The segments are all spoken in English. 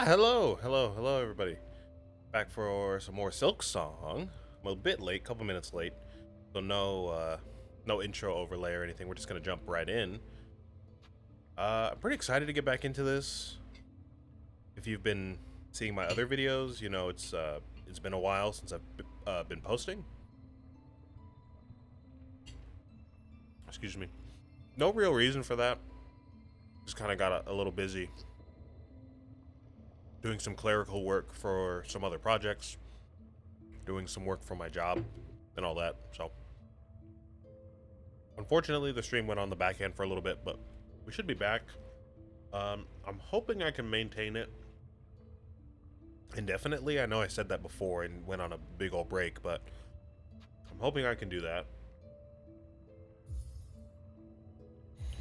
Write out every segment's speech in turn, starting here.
Hello, everybody. Back for some more Silksong. I'm a bit late, couple minutes late, so no intro overlay or anything. We're just gonna jump right in. I'm pretty excited to get back into this. If you've been seeing my other videos, you know it's been a while since I've been posting. Excuse me. No real reason for that. Just kind of got a little busy doing some clerical work for some other projects, doing some work for my job, and all that. So, unfortunately, the stream went on the back end for a little bit, but we should be back. I'm hoping I can maintain it indefinitely. I know I said that before and went on a big old break, but I'm hoping I can do that.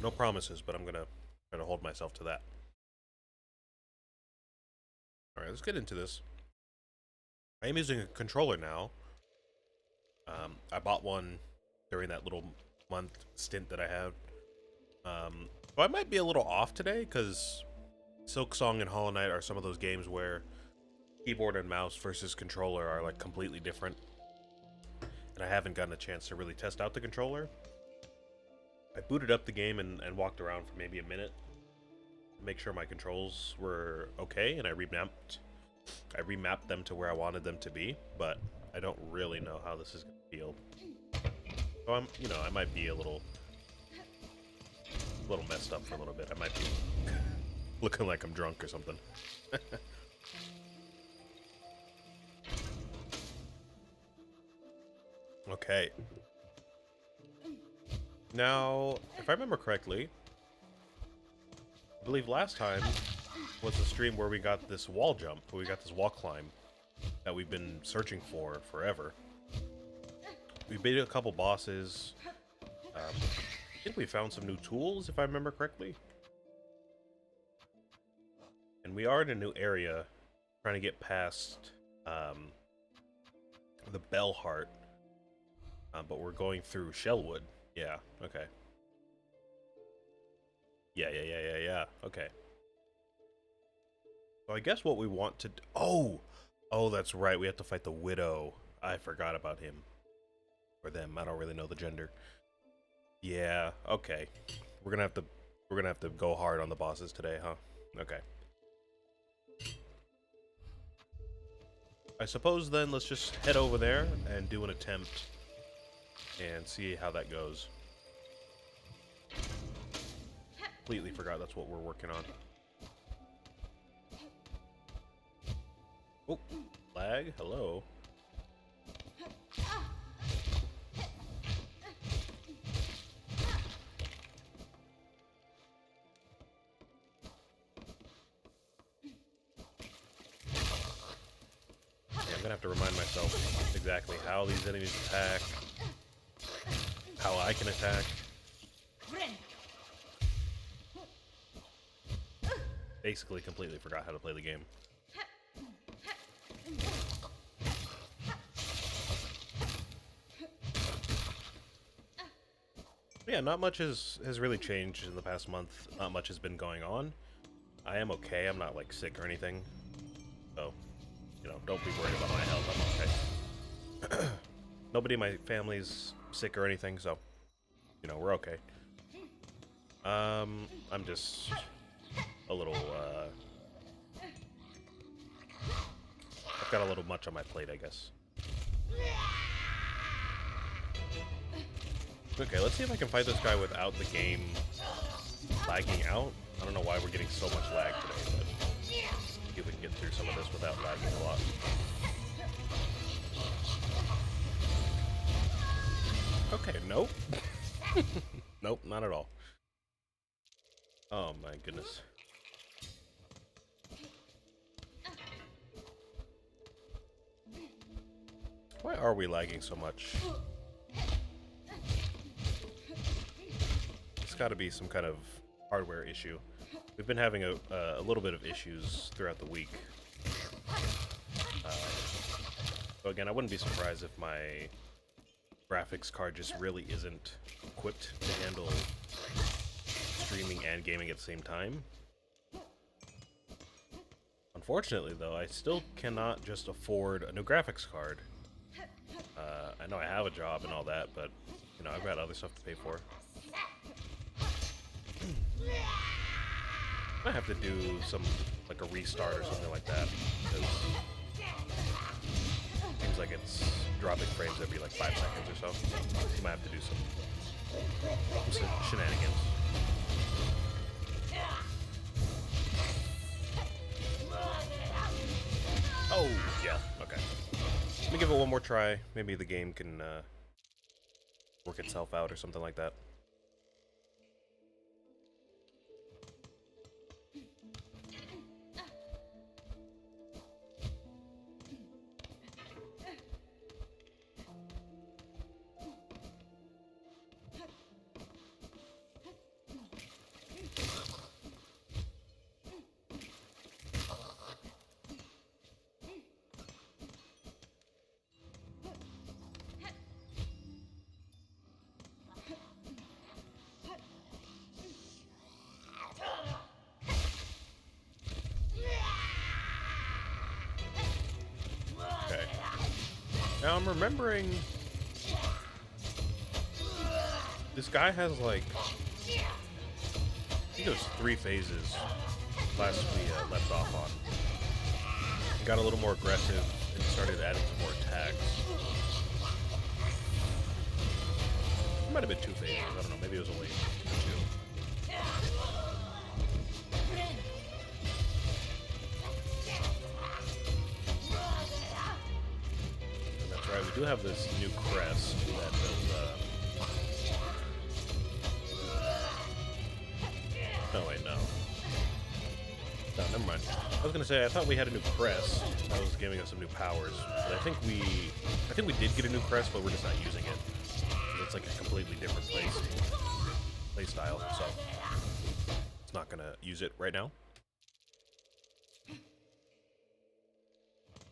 No promises, but I'm gonna try to hold myself to that. Alright, let's get into this. I am using a controller now. I bought one during that little month stint that I had. So I might be a little off today, because Silksong and Hollow Knight are some of those games where keyboard and mouse versus controller are like completely different. And I haven't gotten a chance to really test out the controller. I booted up the game and walked around for maybe a minute to make sure my controls were okay, and I remapped them to where I wanted them to be, but I don't really know how this is going to feel. So I might be a little messed up for a little bit. I might be looking like I'm drunk or something. Okay. Now, if I remember correctly, I believe last time was the stream where we got this wall jump, where we got this wall climb that we've been searching for forever. We beat a couple bosses. I think we found some new tools, if I remember correctly. And we are in a new area, trying to get past the Bell Heart. But we're going through Shellwood. Yeah, okay. Yeah. Okay. So I guess what we want to do... Oh, that's right. We have to fight the Widow. I forgot about him. Or them. I don't really know the gender. Yeah, okay. We're gonna have to go hard on the bosses today, huh? Okay. I suppose then let's just head over there and do an attempt and see how that goes. Completely forgot that's what we're working on. Oh, lag, hello. Yeah, I'm gonna have to remind myself exactly how these enemies attack, how I can attack. Basically completely forgot how to play the game. Yeah, not much has really changed in the past month. Not much has been going on. I am okay. I'm not like sick or anything. So, don't be worried about my health. I'm okay. Nobody in my family's sick or anything, so we're okay. I'm just a little I've got a little much on my plate, I guess. Okay, let's see if I can fight this guy without the game lagging out. I don't know why we're getting so much lag today, but see if we can get through some of this without lagging a lot. Okay, nope. Nope, not at all. Oh my goodness. Why are we lagging so much? It's got to be some kind of hardware issue. We've been having a little bit of issues throughout the week. So again, I wouldn't be surprised if my graphics card just really isn't equipped to handle streaming and gaming at the same time. Unfortunately, though, I still cannot just afford a new graphics card. I know I have a job and all that, but, you know, I've got other stuff to pay for. I have to do some, like a restart or something like that, because it seems like it's dropping frames every like 5 seconds or so. You might have to do some shenanigans. Oh, yeah, okay. Let me give it one more try. Maybe the game can work itself out or something like that. Okay. Now I'm remembering this guy has like, I think it was 3 phases last we left off on. He got a little more aggressive and started adding some more attacks. It might have been 2 phases, I don't know, maybe it was only 2. And that's right, we do have this new crest that does, no, wait, no. No, never mind. I was gonna say, I thought we had a new crest that was giving us some new powers, but I think we did get a new crest, but we're just not using it. It's like a completely different play style, so it's not gonna use it right now.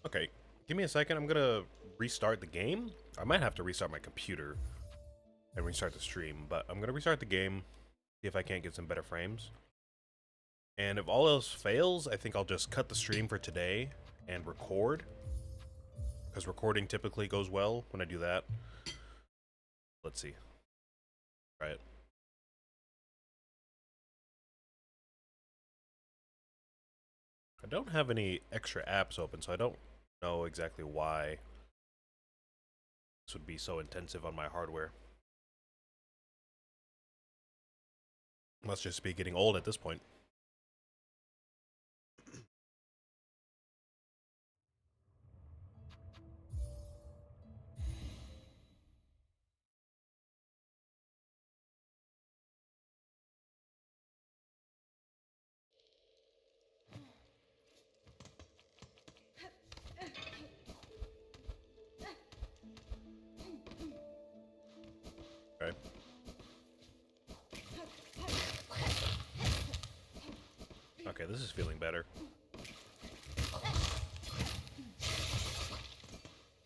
Okay, give me a second. I'm gonna restart the game. I might have to restart my computer and restart the stream, but I'm gonna restart the game, see if I can't get some better frames. And if all else fails, I think I'll just cut the stream for today and record, because recording typically goes well when I do that. Let's see. Try it. I don't have any extra apps open, so I don't know exactly why this would be so intensive on my hardware. Must just be getting old at this point. Okay. Okay, this is feeling better.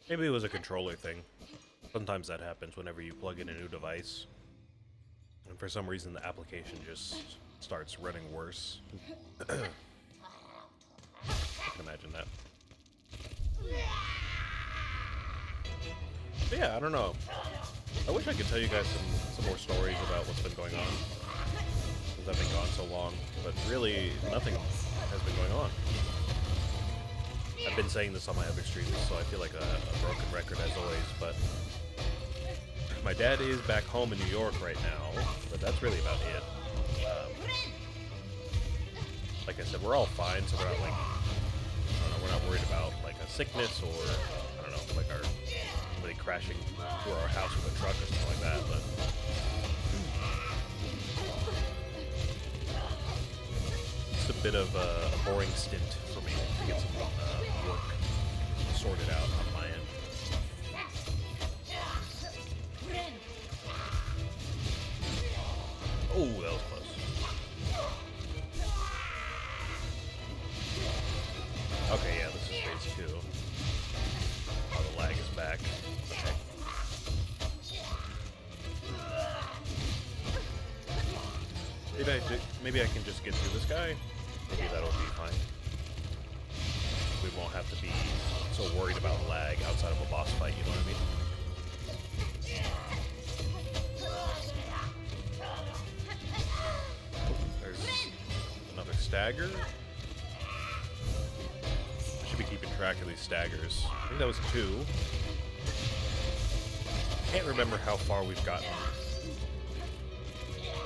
Maybe it was a controller thing. Sometimes that happens whenever you plug in a new device. And for some reason the application just starts running worse. I can imagine that. But yeah, I don't know. I wish I could tell you guys some more stories about what's been going on, since I've been gone so long, but really nothing has been going on. I've been saying this on my other streams, so I feel like a broken record as always, but my dad is back home in New York right now, but that's really about it. Like I said, we're all fine, so we're not like, I don't know, we're not worried about like a sickness or, I don't know, like somebody crashing through our house with a truck or something like that, but it's a bit of a boring stint for me to get some work sorted out on my end. Oh, that was close. Okay, yeah, this is phase 2. Oh, the lag is back. Okay. Maybe I can just get through this guy. Maybe that'll be fine. don't have to be so worried about lag outside of a boss fight, you know what I mean? There's another stagger. I should be keeping track of these staggers. I think that was 2. Can't remember how far we've gotten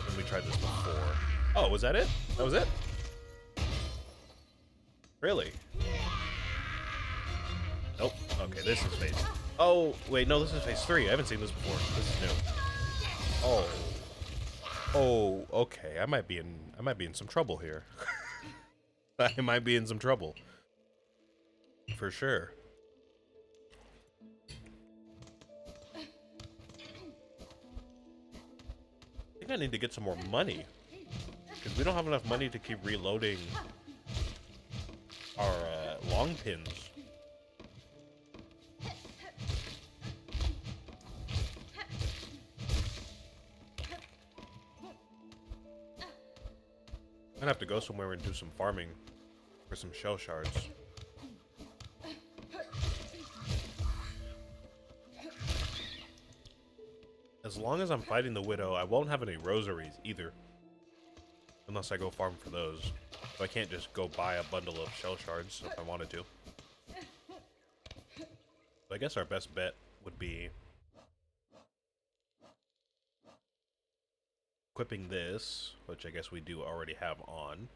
when we tried this before. Oh, was that it? That was it? Really? Nope. Okay, this is phase. Oh, wait, no, this is phase 3. I haven't seen this before. This is new. Oh. Oh, okay. I might be in some trouble here. I might be in some trouble. For sure. I think I need to get some more money. Because we don't have enough money to keep reloading our long pins. I'm gonna have to go somewhere and do some farming for some shell shards. As long as I'm fighting the Widow, I won't have any rosaries either. Unless I go farm for those. So I can't just go buy a bundle of shell shards if I wanted to. So I guess our best bet would be equipping this, which I guess we do already have on.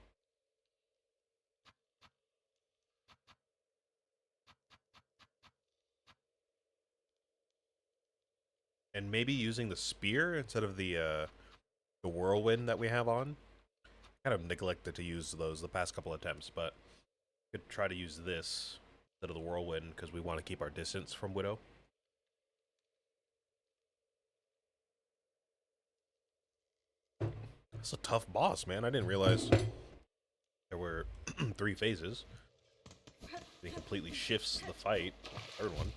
And maybe using the spear instead of the whirlwind that we have on. Kind of neglected to use those the past couple attempts, but could try to use this instead of the whirlwind because we want to keep our distance from Widow. That's a tough boss, man. I didn't realize there were 3 phases. He completely shifts the fight. Third one.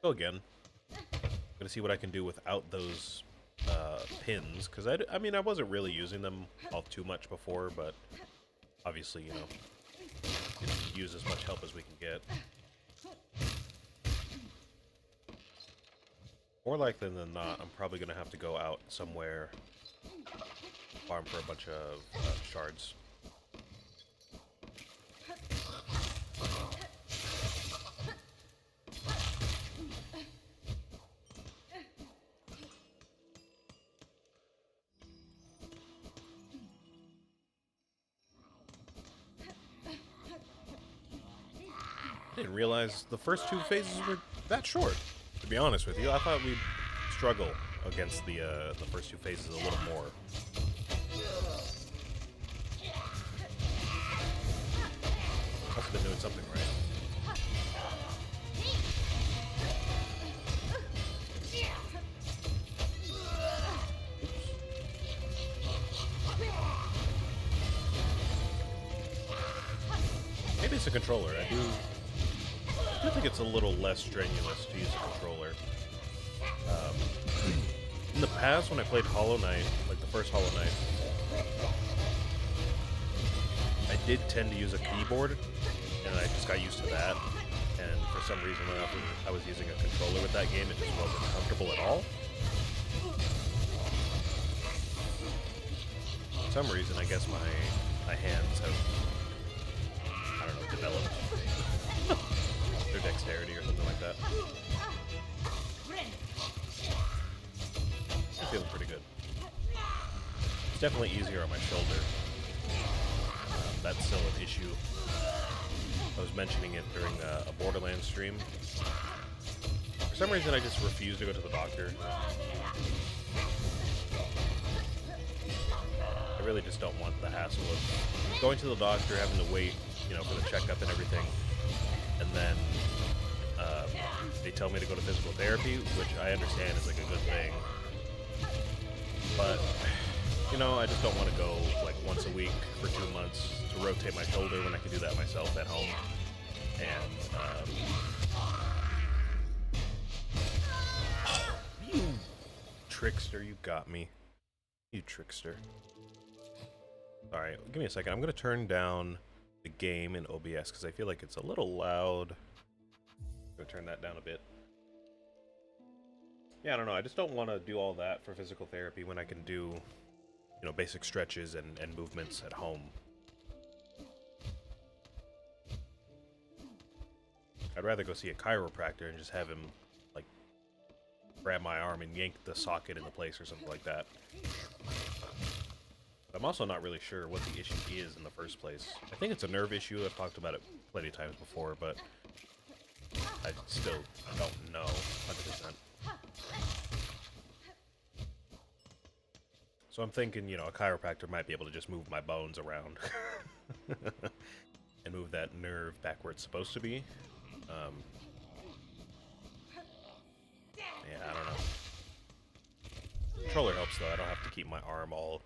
Go again. Gonna see what I can do without those pins, because I mean, I wasn't really using them all too much before, but obviously, you know, use as much help as we can get. More likely than not, I'm probably gonna have to go out somewhere, farm for a bunch of shards. I didn't realize the first 2 phases were that short. To be honest with you, I thought we'd struggle against the first 2 phases a little more. Must have been doing something right. Maybe it's a controller. I think it's a little less strenuous to use a controller. In the past, when I played Hollow Knight, like the first Hollow Knight, I did tend to use a keyboard, and I just got used to that. And for some reason, when I was using a controller with that game, it just wasn't comfortable at all. For some reason, I guess my hands have, I don't know, developed their dexterity or something like that. I'm feeling pretty good. It's definitely easier on my shoulder. That's still an issue. I was mentioning it during a Borderlands stream. For some reason, I just refuse to go to the doctor. I really just don't want the hassle of going to the doctor, having to wait, you know, for the checkup and everything. And then they tell me to go to physical therapy, which I understand is like a good thing. But, you know, I just don't want to go like once a week for 2 months to rotate my shoulder when I can do that myself at home. And, you trickster, you got me. You trickster. Alright, give me a second. I'm going to turn down the game in OBS because I feel like it's a little loud. Go turn that down a bit. Yeah, I don't know. I just don't want to do all that for physical therapy when I can do, you know, basic stretches and movements at home. I'd rather go see a chiropractor and just have him, like, grab my arm and yank the socket into place or something like that. But I'm also not really sure what the issue is in the first place. I think it's a nerve issue. I've talked about it plenty of times before, but I still don't know 100%. So I'm thinking, you know, a chiropractor might be able to just move my bones around and move that nerve back where it's supposed to be. Yeah, I don't know. Controller helps though. I don't have to keep my arm all,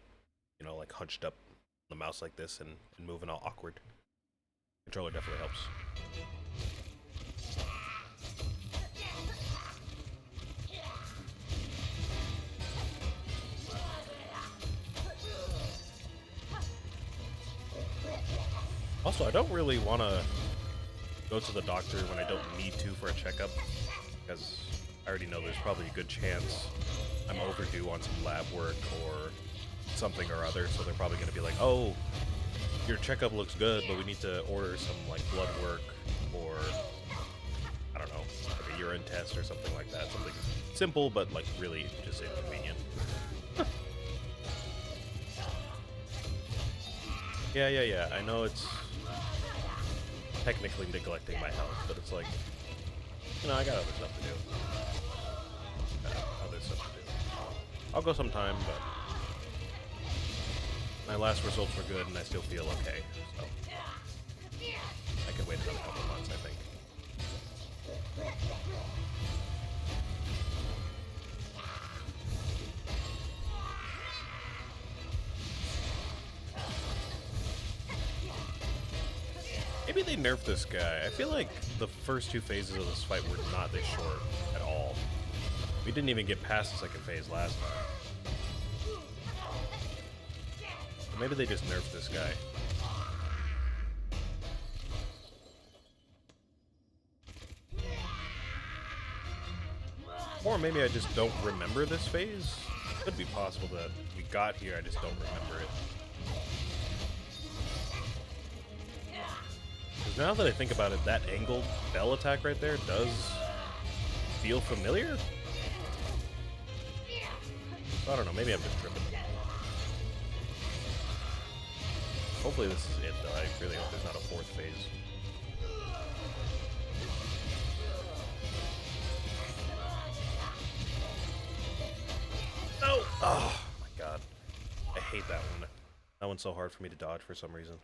you know, like hunched up on the mouse like this and moving all awkward. Controller definitely helps. Also, I don't really want to go to the doctor when I don't need to for a checkup, because I already know there's probably a good chance I'm overdue on some lab work or something or other, so they're probably going to be like, oh, your checkup looks good, but we need to order some, like, blood work or, I don't know, like a urine test or something like that. Something simple, but, like, really just inconvenient. Yeah. I know it's technically neglecting my health, but it's like, you know, I got other stuff to do. I'll go sometime, but my last results were good and I still feel okay, so I can wait another couple months, I think. Maybe they nerfed this guy. I feel like the first two phases of this fight were not this short at all. We didn't even get past the second phase last time. Or maybe they just nerfed this guy. Or maybe I just don't remember this phase. Could be possible that we got here, I just don't remember it. Because now that I think about it, that angled bell attack right there does feel familiar? I don't know, maybe I'm just tripping. Hopefully this is it, though. I really hope there's not a fourth phase. No! Oh, my God. I hate that one. That one's so hard for me to dodge for some reason.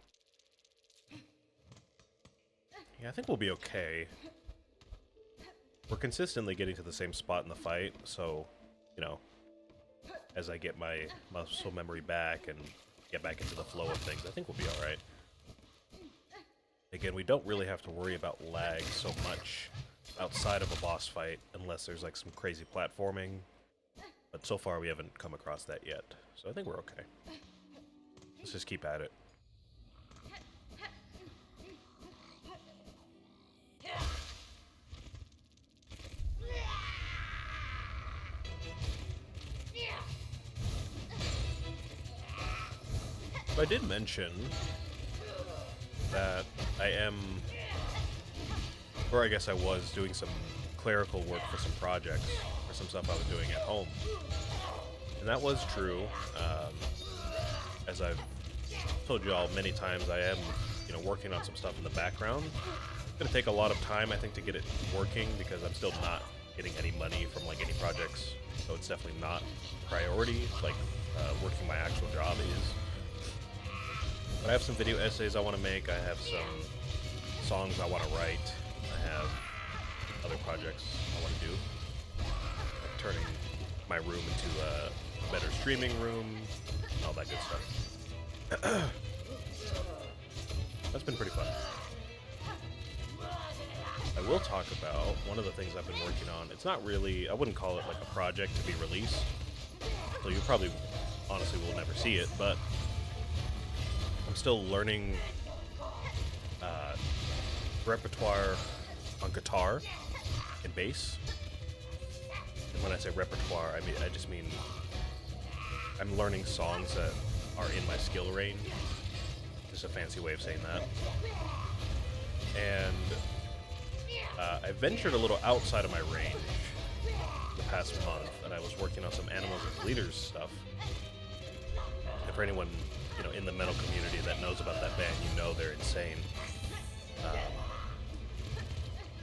Yeah, I think we'll be okay. We're consistently getting to the same spot in the fight, so, you know, as I get my muscle memory back and get back into the flow of things, I think we'll be alright. Again, we don't really have to worry about lag so much outside of a boss fight, unless there's like some crazy platforming. But so far we haven't come across that yet, so I think we're okay. Let's just keep at it. I did mention that I am, or I guess I was, doing some clerical work for some projects, for some stuff I was doing at home. And that was true. As I've told you all many times, I am, you know, working on some stuff in the background. It's going to take a lot of time, I think, to get it working, because I'm still not getting any money from, like, any projects. So it's definitely not priority, like working my actual job is. But I have some video essays I want to make, I have some songs I want to write, I have other projects I want to do. Like turning my room into a better streaming room, all that good stuff. That's been pretty fun. I will talk about one of the things I've been working on. It's not really, I wouldn't call it like a project to be released, so you probably, honestly, will never see it, but I'm still learning repertoire on guitar and bass. And when I say repertoire, I just mean I'm learning songs that are in my skill range. Just a fancy way of saying that. And I ventured a little outside of my range the past month, and I was working on some Animals as Leaders stuff. And for anyone, you know, in the metal community that knows about that band, you know they're insane.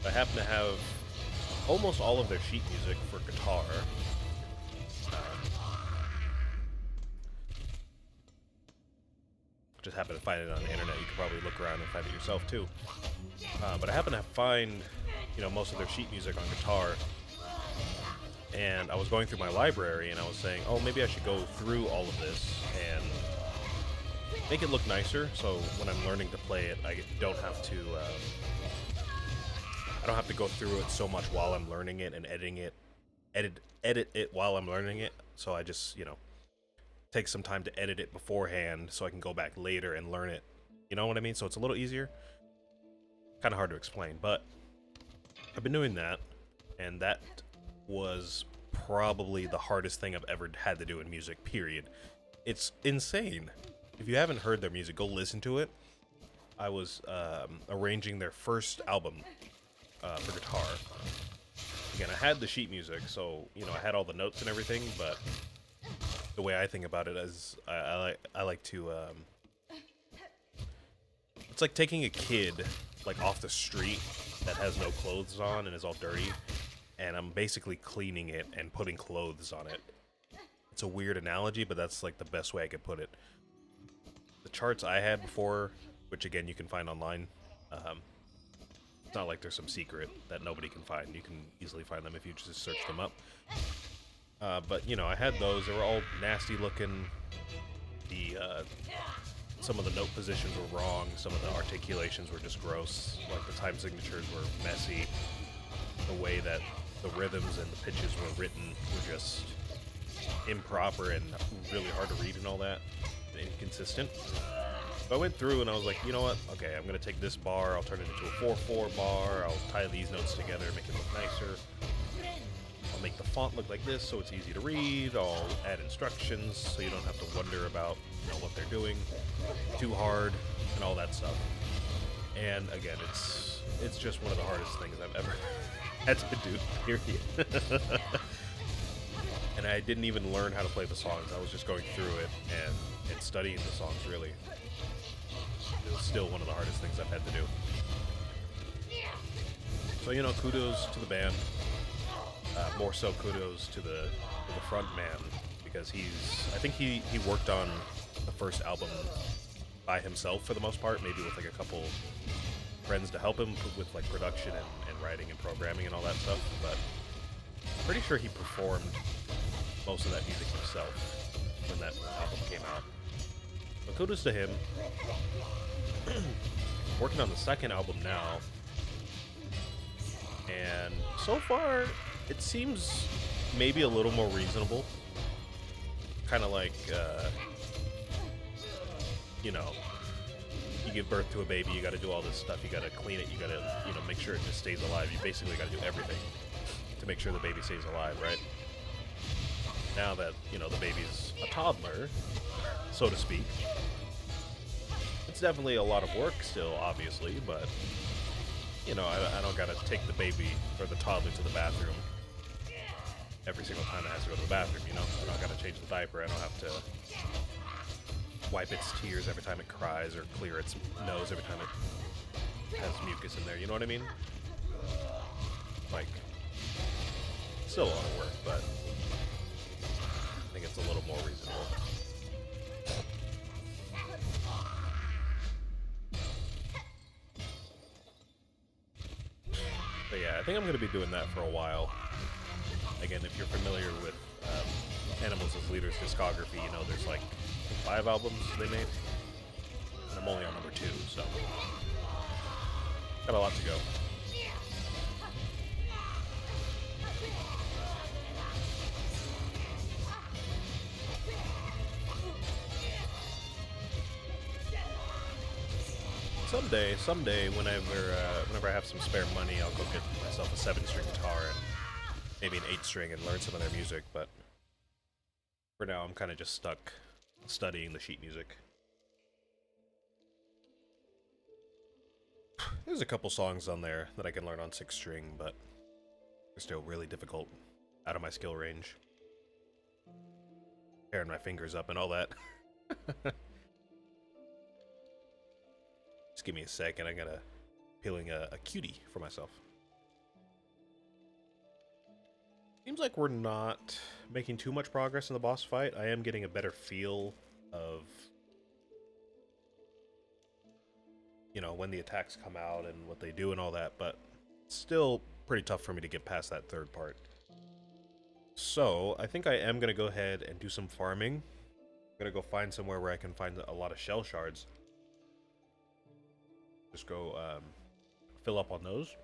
I happen to have almost all of their sheet music for guitar. Just happen to find it on the internet. You could probably look around and find it yourself too. But I happen to find, you know, most of their sheet music on guitar. And I was going through my library and I was saying, oh, maybe I should go through all of this and make it look nicer. So when I'm learning to play it, I don't have to go through it so much while I'm learning it and edit it while I'm learning it. So I just, you know, take some time to edit it beforehand so I can go back later and learn it. You know what I mean? So it's a little easier. Kind of hard to explain, but I've been doing that, and that was probably the hardest thing I've ever had to do in music, period. It's insane. If you haven't heard their music, go listen to it. I was arranging their first album for guitar. Again, I had the sheet music, so, you know, I had all the notes and everything, but the way I think about it is I like to it's like taking a kid like off the street that has no clothes on and is all dirty, and I'm basically cleaning it and putting clothes on it. It's a weird analogy, but that's like the best way I could put it. The charts I had before, which again you can find online, it's not like there's some secret that nobody can find. You can easily find them if you just search them up. But, you know, I had those. They were all nasty looking. Some of the note positions were wrong. Some of the articulations were just gross. Like, the time signatures were messy. The way that the rhythms and the pitches were written were just improper and really hard to read and all that. And inconsistent. So I went through and I was like, you know what? Okay, I'm going to take this bar. I'll turn it into a 4/4 bar. I'll tie these notes together, make it look nicer. I'll make the font look like this so it's easy to read. I'll add instructions so you don't have to wonder about, you know, what they're doing too hard and all that stuff. And again, it's just one of the hardest things I've ever had to do, period. And I didn't even learn how to play the songs. I was just going through it and studying the songs, really. It was still one of the hardest things I've had to do. So, you know, kudos to the band. More so kudos to the front man, because I think he worked on the first album by himself for the most part, maybe with like a couple friends to help him with like production and writing and programming and all that stuff, but I'm pretty sure he performed most of that music himself when that album came out. But kudos to him. Working on the second album now, and so far it seems maybe a little more reasonable. Kind of like, you know, you give birth to a baby, you gotta do all this stuff, you gotta clean it, you gotta, you know, make sure it just stays alive. You basically gotta do everything to make sure the baby stays alive, right? Now that, you know, the baby's a toddler, so to speak, it's definitely a lot of work still, obviously, but, you know, I don't gotta take the baby or the toddler to the bathroom every single time it has to go to the bathroom, you know? I don't gotta change the diaper, I don't have to wipe its tears every time it cries or clear its nose every time it has mucus in there, you know what I mean? Like, still a lot of work, but I think it's a little more reasonable. But yeah, I think I'm going to be doing that for a while. Again, if you're familiar with Animals as Leaders discography, you know there's like 5 albums they made. And I'm only on number 2, so got a lot to go. Someday, whenever I have some spare money, I'll go get myself a 7-string guitar and maybe an 8-string and learn some of their music. But for now, I'm kind of just stuck studying the sheet music. There's a couple songs on there that I can learn on 6-string, but they're still really difficult, out of my skill range. Tearing my fingers up and all that. Just give me a second, I gotta peeling a cutie for myself. Seems like we're not making too much progress in the boss fight. I am getting a better feel of, you know, when the attacks come out and what they do and all that, but still pretty tough for me to get past that third part. So, I think I am going to go ahead and do some farming. I'm going to go find somewhere where I can find a lot of shell shards. Just go fill up on those.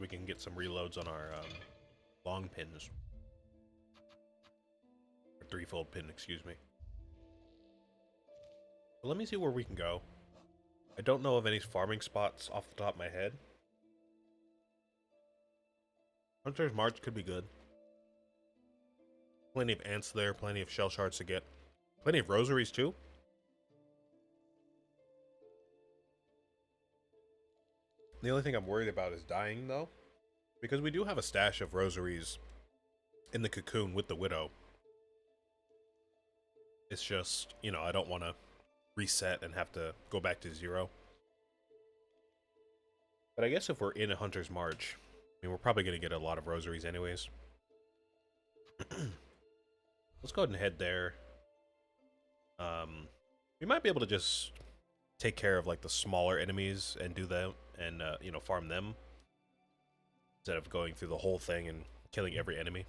We can get some reloads on our long pins. Or 3-fold pin, excuse me. But let me see where we can go. I don't know of any farming spots off the top of my head. Hunter's March could be good. Plenty of ants there, plenty of shell shards to get. Plenty of rosaries too. The only thing I'm worried about is dying though. Because we do have a stash of rosaries in the cocoon with the widow. It's just, you know, I don't want to reset and have to go back to 0. But I guess if we're in a Hunter's March, I mean, we're probably going to get a lot of rosaries anyways. Let's go ahead and head there. We might be able to just take care of like the smaller enemies and do them and you know, farm them instead of going through the whole thing and killing every enemy.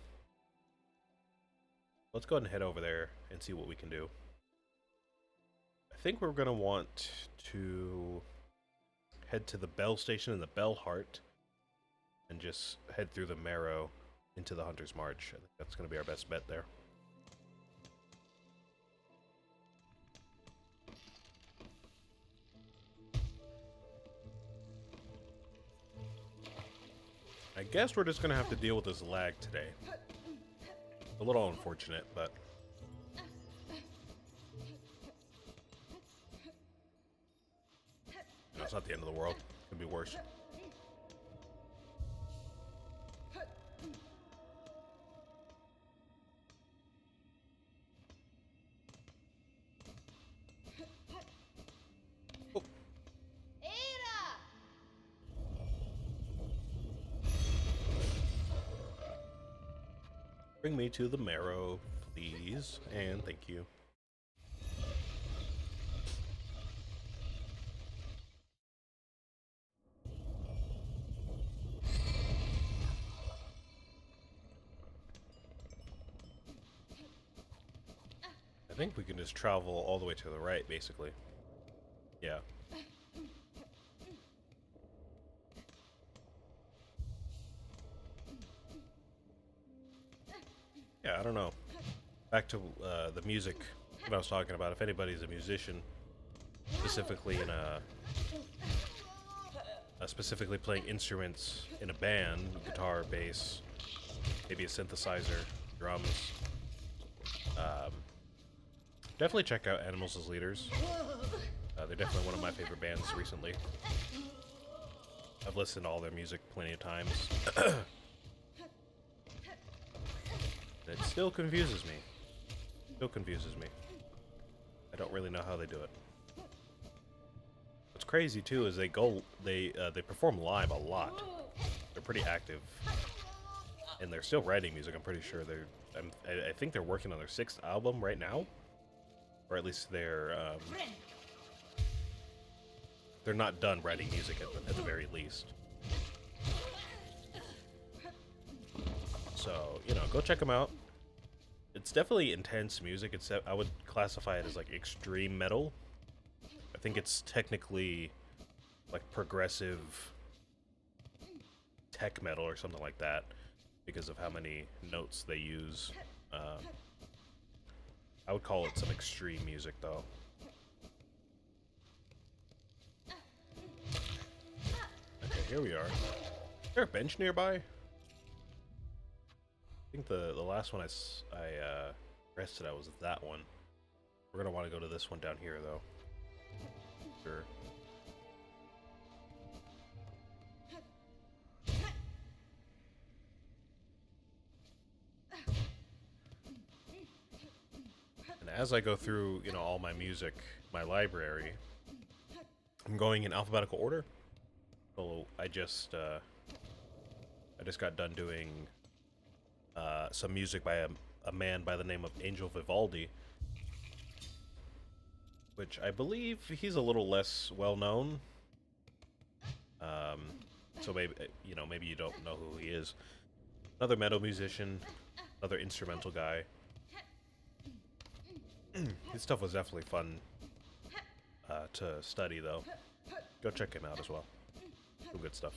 Let's go ahead and head over there and see what we can do. I think we're going to want to head to the Bell Station and the Bell Heart and just head through the Marrow into the Hunter's March. I think that's going to be our best bet there. I guess we're just going to have to deal with this lag today. A little unfortunate, but... no, it's not the end of the world. It could be worse. Oh. Bring me to the Marrow, please, and thank you. I think we can just travel all the way to the right, basically. Yeah. Yeah, I don't know. Back to the music that I was talking about. If anybody's a musician, specifically in specifically playing instruments in a band, guitar, bass, maybe a synthesizer, drums, definitely check out Animals as Leaders. They're definitely one of my favorite bands recently. I've listened to all their music plenty of times. It still confuses me. Still confuses me. I don't really know how they do it. What's crazy too is they perform live a lot. They're pretty active, and they're still writing music. I'm pretty sure I think they're working on their 6th album right now, or at least they're not done writing music at the very least. So, you know, go check them out. It's definitely intense music. I would classify it as like extreme metal. I think it's technically like progressive tech metal or something like that because of how many notes they use. I would call it some extreme music though. here we are. Is there a bench nearby? I think the last one I rested at was that one. We're gonna want to go to this one down here, though. Sure. And as I go through, you know, all my music, my library, I'm going in alphabetical order. So I just got done doing some music by a man by the name of Angel Vivaldi, which I believe he's a little less well known. So maybe, you know, maybe you don't know who he is. Another metal musician, another instrumental guy. His stuff was definitely fun to study, though. Go check him out as well. Some good stuff.